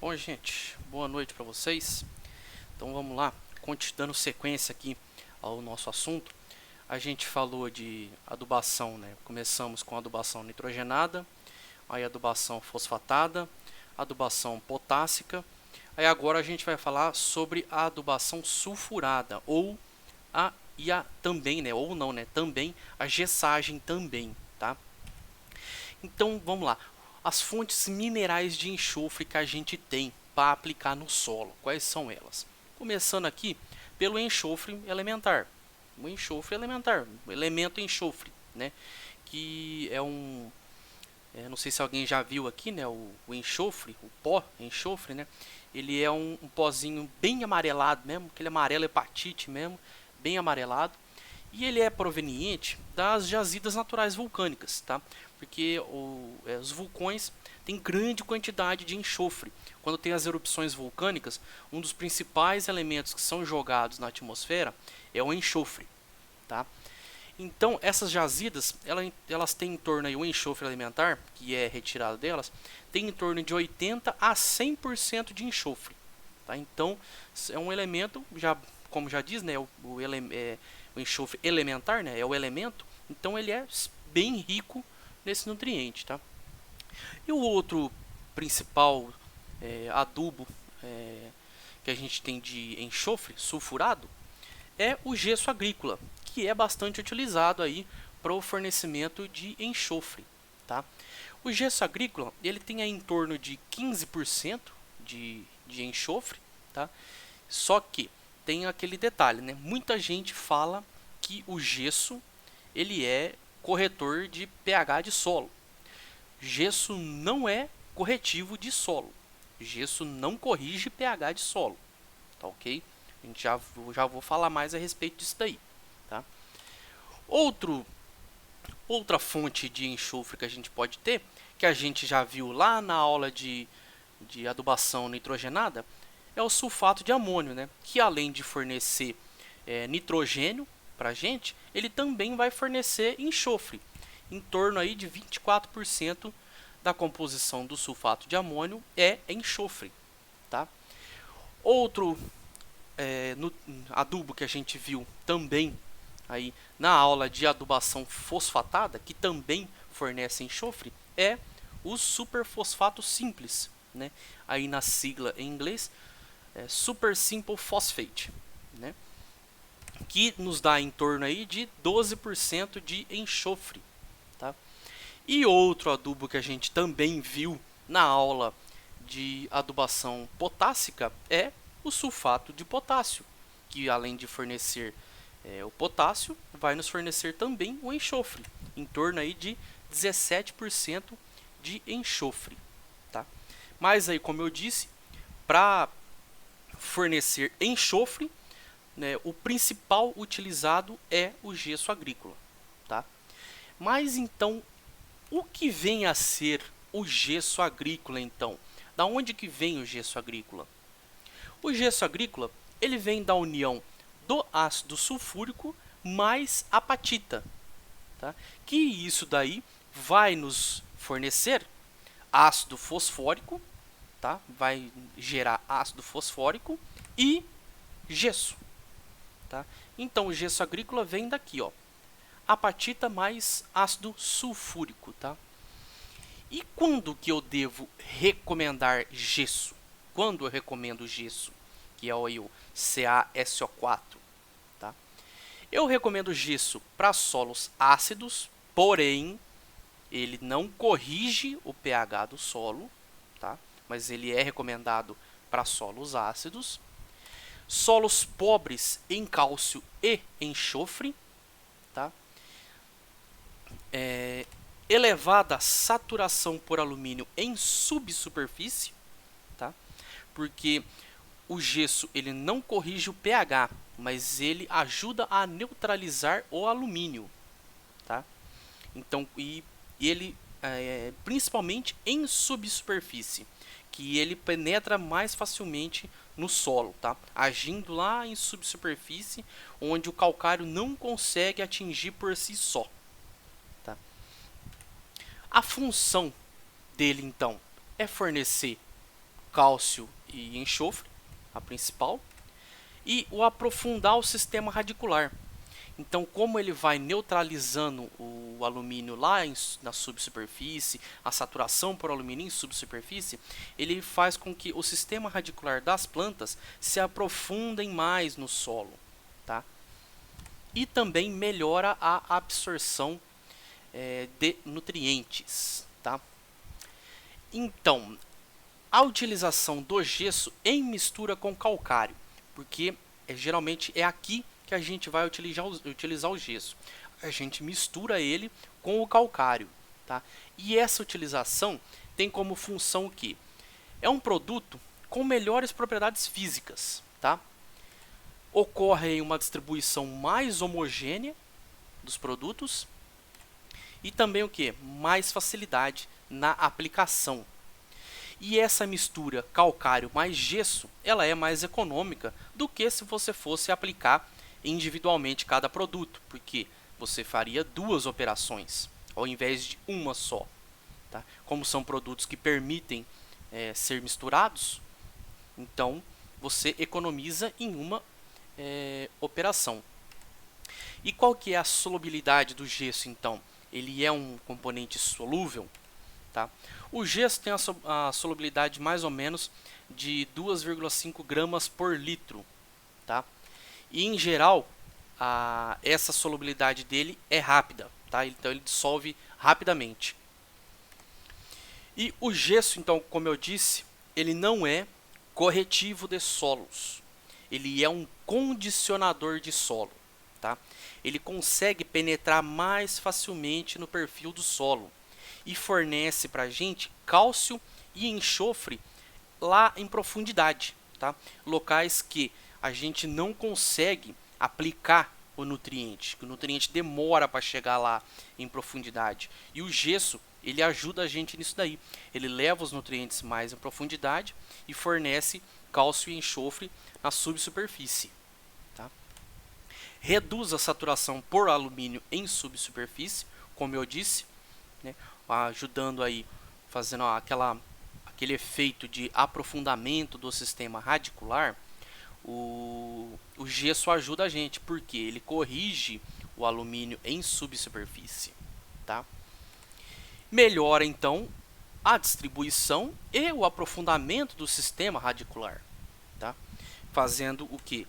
Bom, gente, boa noite para vocês. Então vamos lá, dando sequência aqui ao nosso assunto. A gente falou de adubação, né? Começamos com adubação nitrogenada, aí adubação fosfatada, adubação potássica. Aí agora a gente vai falar sobre a adubação sulfurada também, né? Ou não, né? Também a gessagem também, tá? Então vamos lá. As fontes minerais de enxofre que a gente tem para aplicar no solo, quais são elas? Começando aqui pelo enxofre elementar. O enxofre elementar, o elemento enxofre, né? Que é não sei se alguém já viu aqui, né? O enxofre, o pó enxofre, né? Ele é um pozinho bem amarelado mesmo, aquele amarelo hepatite mesmo, bem amarelado. E ele é proveniente das jazidas naturais vulcânicas, tá? Porque os vulcões têm grande quantidade de enxofre. Quando tem as erupções vulcânicas, um dos principais elementos que são jogados na atmosfera é o enxofre, tá? Então, essas jazidas, elas têm em torno aí o enxofre alimentar, que é retirado delas, tem em torno de 80 a 100% de enxofre, tá? Então, é um elemento, como já diz, né, o enxofre elementar, né, é o elemento, então ele é bem rico nesse nutriente, tá? E o outro principal adubo que a gente tem de enxofre sulfurado é o gesso agrícola, que é bastante utilizado aí para o fornecimento de enxofre, tá? O gesso agrícola ele tem aí em torno de 15% de enxofre, tá? Só que tem aquele detalhe, né? Muita gente fala que o gesso ele é corretor de pH de solo. Gesso não é corretivo de solo. Gesso não corrige pH de solo, tá ok? A gente já vou falar mais a respeito disso daí, tá? Outra fonte de enxofre que a gente pode ter, que a gente já viu lá na aula de adubação nitrogenada, é o sulfato de amônio, né? Que além de fornecer nitrogênio para a gente, ele também vai fornecer enxofre, em torno aí de 24% da composição do sulfato de amônio é enxofre, tá? Outro adubo que a gente viu também aí na aula de adubação fosfatada, que também fornece enxofre, é o superfosfato simples, né? Aí na sigla em inglês, Super Simple Phosphate, né? Que nos dá em torno aí de 12% de enxofre, tá? E outro adubo que a gente também viu na aula de adubação potássica é o sulfato de potássio, que além de fornecer o potássio, vai nos fornecer também o enxofre, em torno aí de 17% de enxofre, tá? Mas aí, como eu disse, para fornecer enxofre, né, o principal utilizado é o gesso agrícola, tá? Mas então, o que vem a ser o gesso agrícola então? Da onde que vem o gesso agrícola? O gesso agrícola ele vem da união do ácido sulfúrico mais apatita, tá? Que isso daí vai nos fornecer ácido fosfórico, tá? Vai gerar ácido fosfórico e gesso, tá? Então o gesso agrícola vem daqui, ó, apatita mais ácido sulfúrico, tá? E quando que eu devo recomendar gesso? Quando eu recomendo gesso, que é o CaSO4, tá? Eu recomendo gesso para solos ácidos, porém ele não corrige o pH do solo, tá? Mas ele é recomendado para solos ácidos. Solos pobres em cálcio e enxofre, tá? Elevada saturação por alumínio em subsuperfície, tá? Porque o gesso ele não corrige o pH, mas ele ajuda a neutralizar o alumínio, tá? Então, ele principalmente em subsuperfície, que ele penetra mais facilmente no solo, tá? Agindo lá em subsuperfície, onde o calcário não consegue atingir por si só, tá? A função dele então é fornecer cálcio e enxofre, a principal, e o aprofundar o sistema radicular. Então, como ele vai neutralizando o alumínio lá na subsuperfície, a saturação por alumínio em subsuperfície, ele faz com que o sistema radicular das plantas se aprofundem mais no solo, tá? E também melhora a absorção de nutrientes, tá? Então, a utilização do gesso em mistura com calcário, porque geralmente é aqui que a gente vai utilizar o gesso. A gente mistura ele com o calcário, tá? E essa utilização tem como função o quê? É um produto com melhores propriedades físicas, tá? Ocorre uma distribuição mais homogênea dos produtos e também o quê? Mais facilidade na aplicação. E essa mistura calcário mais gesso, ela é mais econômica do que se você fosse aplicar individualmente cada produto, porque você faria duas operações ao invés de uma só, tá? Como são produtos que permitem ser misturados, então você economiza em uma operação. E qual que é a solubilidade do gesso então? Ele é um componente solúvel, tá? O gesso tem a solubilidade mais ou menos de 2,5 gramas por litro, tá? E em geral, essa solubilidade dele é rápida, tá? Então ele dissolve rapidamente. E o gesso, então, como eu disse, ele não é corretivo de solos. Ele é um condicionador de solo, tá? Ele consegue penetrar mais facilmente no perfil do solo e fornece para a gente cálcio e enxofre lá em profundidade, tá? Locais que a gente não consegue aplicar o nutriente, que o nutriente demora para chegar lá em profundidade. E o gesso, ele ajuda a gente nisso daí. Ele leva os nutrientes mais em profundidade e fornece cálcio e enxofre na subsuperfície, tá? Reduz a saturação por alumínio em subsuperfície, como eu disse, né? Ajudando aí, fazendo aquele efeito de aprofundamento do sistema radicular. O gesso ajuda a gente, porque ele corrige o alumínio em subsuperfície, tá? Melhora então a distribuição e o aprofundamento do sistema radicular, tá? Fazendo o que?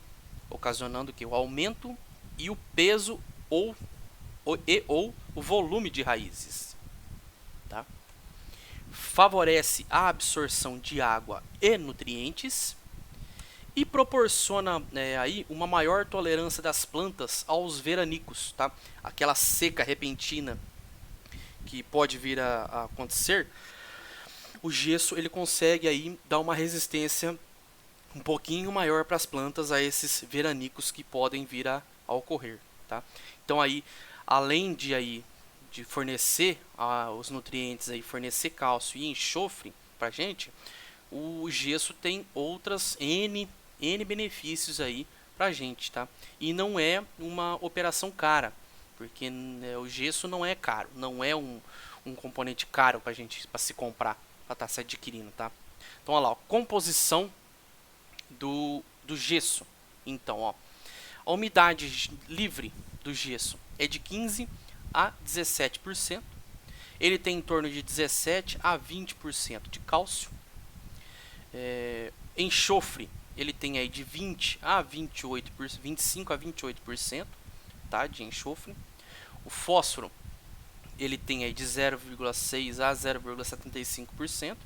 Ocasionando o que? O aumento e o peso ou o volume de raízes, tá? Favorece a absorção de água e nutrientes e proporciona aí uma maior tolerância das plantas aos veranicos, tá? Aquela seca repentina que pode vir a acontecer. O gesso ele consegue aí dar uma resistência um pouquinho maior para as plantas a esses veranicos que podem vir a ocorrer, tá? Então aí, além de fornecer os nutrientes aí, fornecer cálcio e enxofre para a gente, o gesso tem outras N benefícios aí pra gente, tá? E não é uma operação cara, porque o gesso não é caro, não é um componente caro pra gente para se comprar, para estar se adquirindo, tá? Então, olha lá, ó, composição do gesso. Então, ó, a umidade livre do gesso é de 15 a 17%. Ele tem em torno de 17 a 20% de cálcio. Enxofre, ele tem aí de 20 a 28%, 25 a 28%, tá, de enxofre. O fósforo, ele tem aí de 0,6 a 0,75%,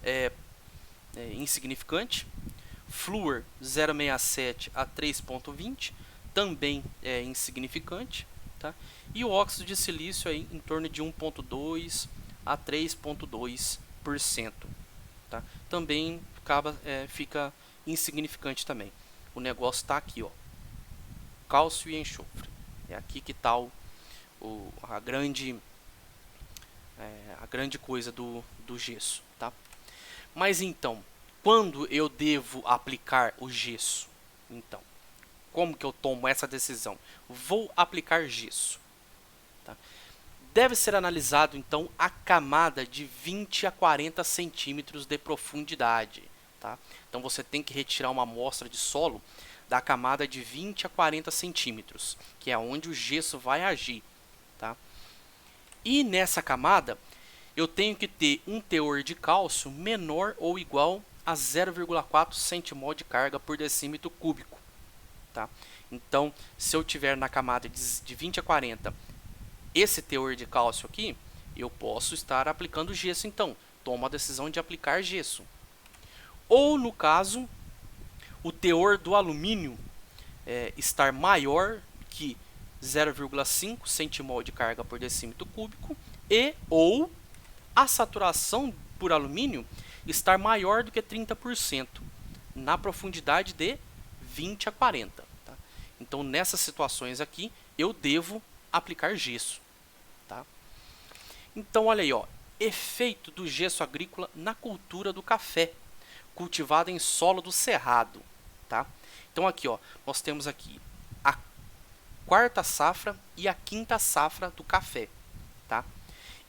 é insignificante. Flúor, 0,67 a 3,20, também é insignificante, tá? E o óxido de silício aí em torno de 1,2 a 3,2%, tá? Também fica insignificante também. O negócio está aqui, ó, cálcio e enxofre. É aqui que está a grande coisa do gesso, tá? Mas então, quando eu devo aplicar o gesso? Então, como que eu tomo essa decisão? Vou aplicar gesso, tá? Deve ser analisado então a camada de 20 a 40 centímetros de profundidade, tá? Então você tem que retirar uma amostra de solo da camada de 20 a 40 centímetros, que é onde o gesso vai agir, tá? E nessa camada eu tenho que ter um teor de cálcio menor ou igual a 0,4 centimol de carga por decímetro cúbico, tá? Então, se eu tiver na camada de 20 a 40 esse teor de cálcio aqui, eu posso estar aplicando gesso. Então, tomo a decisão de aplicar gesso. Ou, no caso, o teor do alumínio estar maior que 0,5 centimol de carga por decímetro cúbico e ou a saturação por alumínio estar maior do que 30% na profundidade de 20 a 40. Tá? Então, nessas situações aqui, eu devo aplicar gesso. Tá? Então, olha aí, ó, efeito do gesso agrícola na cultura do café, cultivado em solo do cerrado. Tá? Então, aqui, ó, nós temos aqui a quarta safra e a quinta safra do café. Tá?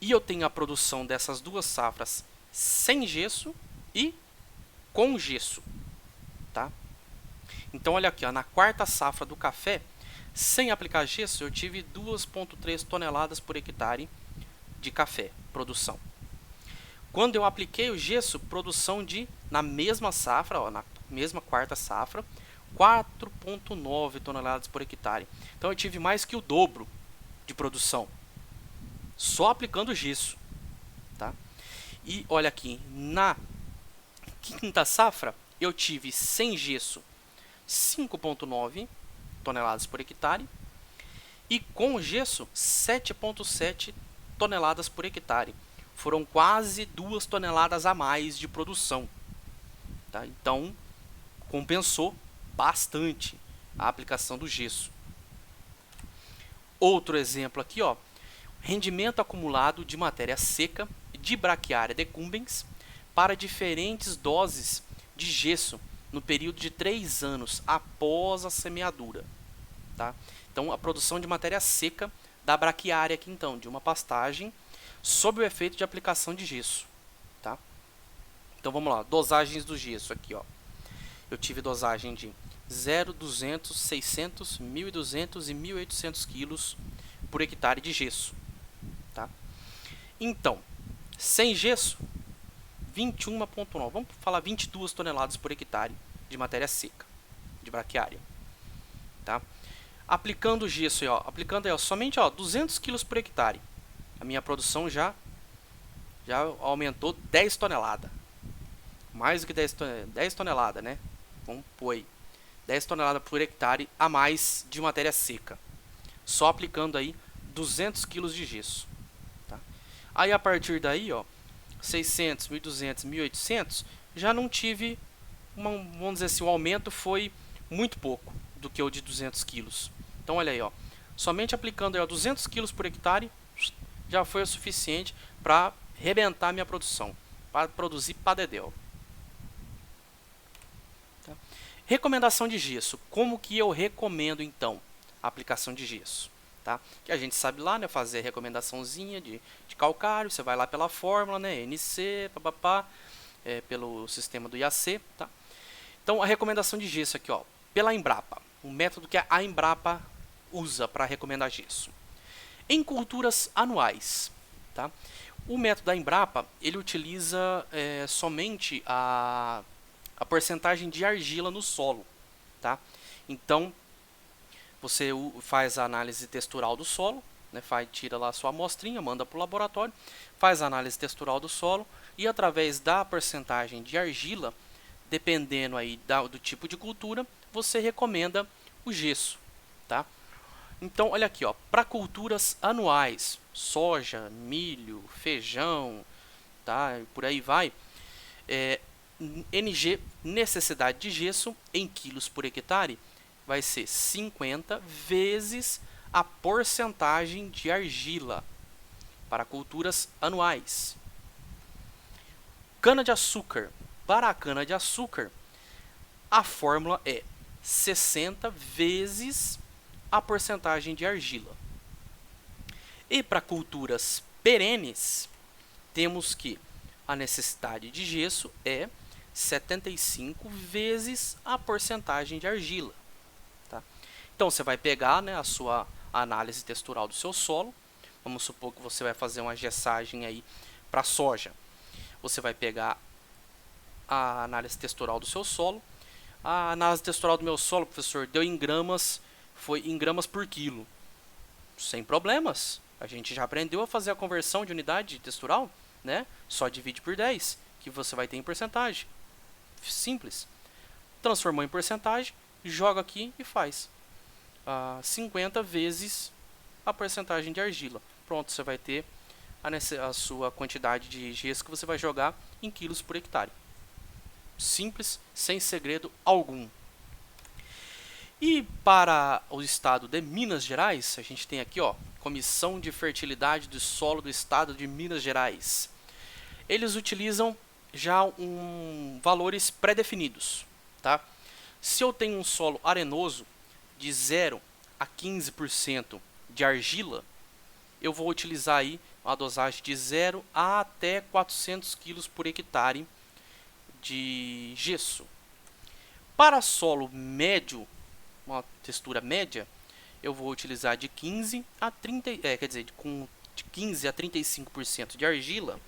E eu tenho a produção dessas duas safras sem gesso e com gesso. Tá? Então, olha aqui, ó, na quarta safra do café, sem aplicar gesso, eu tive 2,3 toneladas por hectare de café, produção. Quando eu apliquei o gesso, produção na mesma safra, ó, na mesma quarta safra, 4,9 toneladas por hectare. Então, eu tive mais que o dobro de produção, só aplicando gesso. Tá? E olha aqui, na quinta safra, eu tive sem gesso 5,9 toneladas por hectare e com gesso 7,7 toneladas por hectare. Foram quase 2 toneladas a mais de produção. Tá? Então, compensou bastante a aplicação do gesso. Outro exemplo aqui, ó, rendimento acumulado de matéria seca de Braquiária decumbens para diferentes doses de gesso no período de 3 anos após a semeadura. Tá? Então, a produção de matéria seca da braquiária aqui, então, de uma pastagem sob o efeito de aplicação de gesso. Tá? Então, vamos lá, dosagens do gesso aqui, ó. Eu tive dosagem de 0, 200, 600, 1.200 e 1.800 quilos por hectare de gesso. Tá? Então, sem gesso, 21,9, vamos falar 22 toneladas por hectare de matéria seca, de braquiária. Tá? Aplicando o gesso, ó, aplicando aí, ó, somente 200 quilos por hectare, a minha produção já aumentou 10 toneladas. Mais do que 10 toneladas, né? Vamos pôr aí. 10 toneladas por hectare a mais de matéria seca. Só aplicando aí 200 quilos de gesso. Tá? Aí a partir daí, ó, 600, 1.200, 1.800, já não tive, vamos dizer assim, o aumento foi muito pouco do que o de 200 quilos. Então, olha aí, ó, somente aplicando aí, ó, 200 quilos por hectare, já foi o suficiente para rebentar minha produção, para produzir padedel. Tá? Recomendação de gesso. Como que eu recomendo, então, a aplicação de gesso? Tá? Que a gente sabe lá, né, fazer a recomendaçãozinha de calcário, você vai lá pela fórmula, né, NC, papapá, pelo sistema do IAC. Tá? Então, a recomendação de gesso aqui, ó, pela Embrapa, o método que a Embrapa usa para recomendar gesso. Em culturas anuais, tá? O método da Embrapa, ele utiliza somente a porcentagem de argila no solo. Tá? Então, você faz a análise textural do solo, né? Tira lá a sua amostrinha, manda para o laboratório, faz a análise textural do solo e através da porcentagem de argila, dependendo aí do tipo de cultura, você recomenda o gesso. Tá? Então, olha aqui, para culturas anuais, soja, milho, feijão, tá? Por aí vai, NG, necessidade de gesso em quilos por hectare, vai ser 50 vezes a porcentagem de argila para culturas anuais. Cana-de-açúcar. Para a cana-de-açúcar, a fórmula é 60 vezes a porcentagem de argila. E para culturas perenes, temos que a necessidade de gesso é 75 vezes a porcentagem de argila. Tá? Então, você vai pegar, né, a sua análise textural do seu solo. Vamos supor que você vai fazer uma gessagem aí para soja. Você vai pegar a análise textural do seu solo. A análise textural do meu solo, professor, deu em gramas, foi em gramas por quilo. Sem problemas. A gente já aprendeu a fazer a conversão de unidade textural, né? Só divide por 10, que você vai ter em porcentagem. Simples. Transformou em porcentagem, joga aqui e faz 50 vezes a porcentagem de argila. Pronto, você vai ter a sua quantidade de gesso que você vai jogar em quilos por hectare. Simples, sem segredo algum. E para o estado de Minas Gerais, a gente tem aqui, ó, Comissão de Fertilidade do Solo do Estado de Minas Gerais. Eles utilizam já valores pré-definidos, tá? Se eu tenho um solo arenoso de 0 a 15% de argila, eu vou utilizar aí uma dosagem de 0 a até 400 kg por hectare de gesso. Para solo médio, uma textura média, eu vou utilizar de 15 a 30, de 15 a 35% de argila,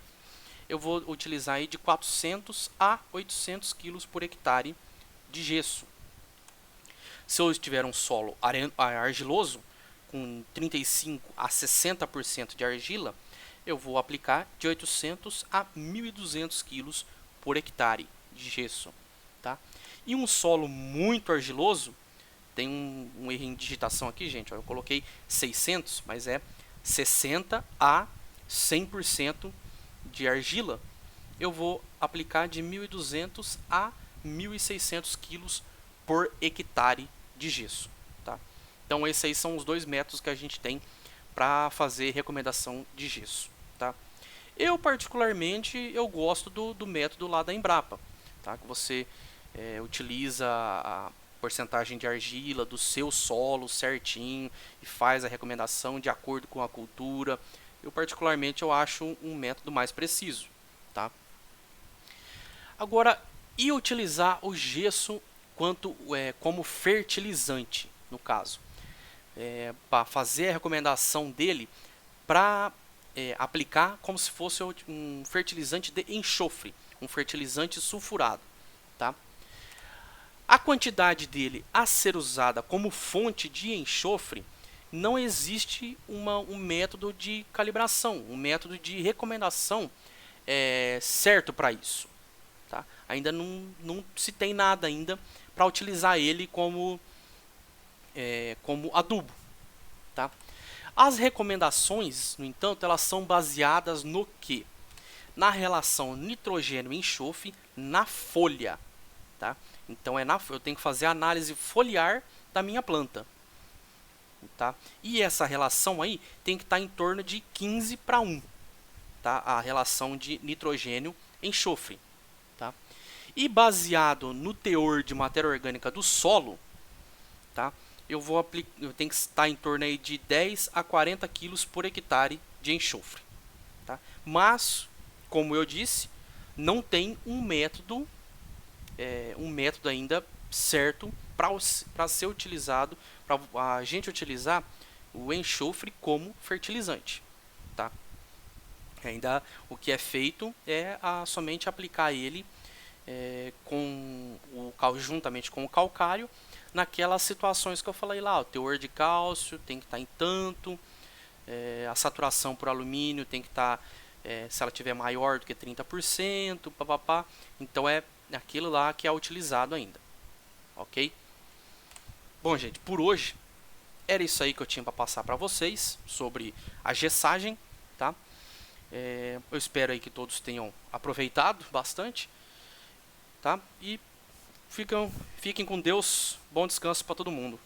eu vou utilizar aí de 400 a 800 kg por hectare de gesso. Se eu tiver um solo argiloso, com 35 a 60% de argila, eu vou aplicar de 800 a 1.200 kg por hectare de gesso. Tá? E um solo muito argiloso, tem um erro em digitação aqui, gente. Ó, eu coloquei 600, mas é 60 a 100% de argila. Eu vou aplicar de 1.200 a 1.600 kg por hectare de gesso. Tá? Então, esses aí são os dois métodos que a gente tem para fazer recomendação de gesso. Tá? Eu, particularmente, eu gosto do método lá da Embrapa. Tá? Que você utiliza a porcentagem de argila do seu solo certinho e faz a recomendação de acordo com a cultura. Eu, particularmente, eu acho um método mais preciso. Tá? Agora, e utilizar o gesso como fertilizante, no caso? Para fazer a recomendação dele para aplicar como se fosse um fertilizante de enxofre, um fertilizante sulfurado. Tá? A quantidade dele a ser usada como fonte de enxofre, não existe um método de calibração, um método de recomendação certo para isso. Tá? Ainda não se tem nada ainda para utilizar ele como adubo. Tá? As recomendações, no entanto, elas são baseadas no quê? Na relação nitrogênio-enxofre na folha. Tá? Então eu tenho que fazer a análise foliar da minha planta. Tá? E essa relação aí tem que estar em torno de 15 para 1. Tá? A relação de nitrogênio-enxofre. Tá? E baseado no teor de matéria orgânica do solo, tá? eu tenho que estar em torno aí de 10 a 40 kg por hectare de enxofre. Tá? Mas, como eu disse, não tem um método ainda certo para ser utilizado, para a gente utilizar o enxofre como fertilizante. Tá? Ainda o que é feito é somente aplicar ele juntamente com o calcário naquelas situações que eu falei lá. O teor de cálcio tem que estar em tanto, a saturação por alumínio tem que estar, se ela tiver maior do que 30%, papapá. Então é aquilo lá que é utilizado ainda. Ok? Bom, gente, por hoje era isso aí que eu tinha para passar para vocês sobre a gessagem. Tá? Eu espero aí que todos tenham aproveitado bastante. Tá? E fiquem com Deus. Bom descanso para todo mundo.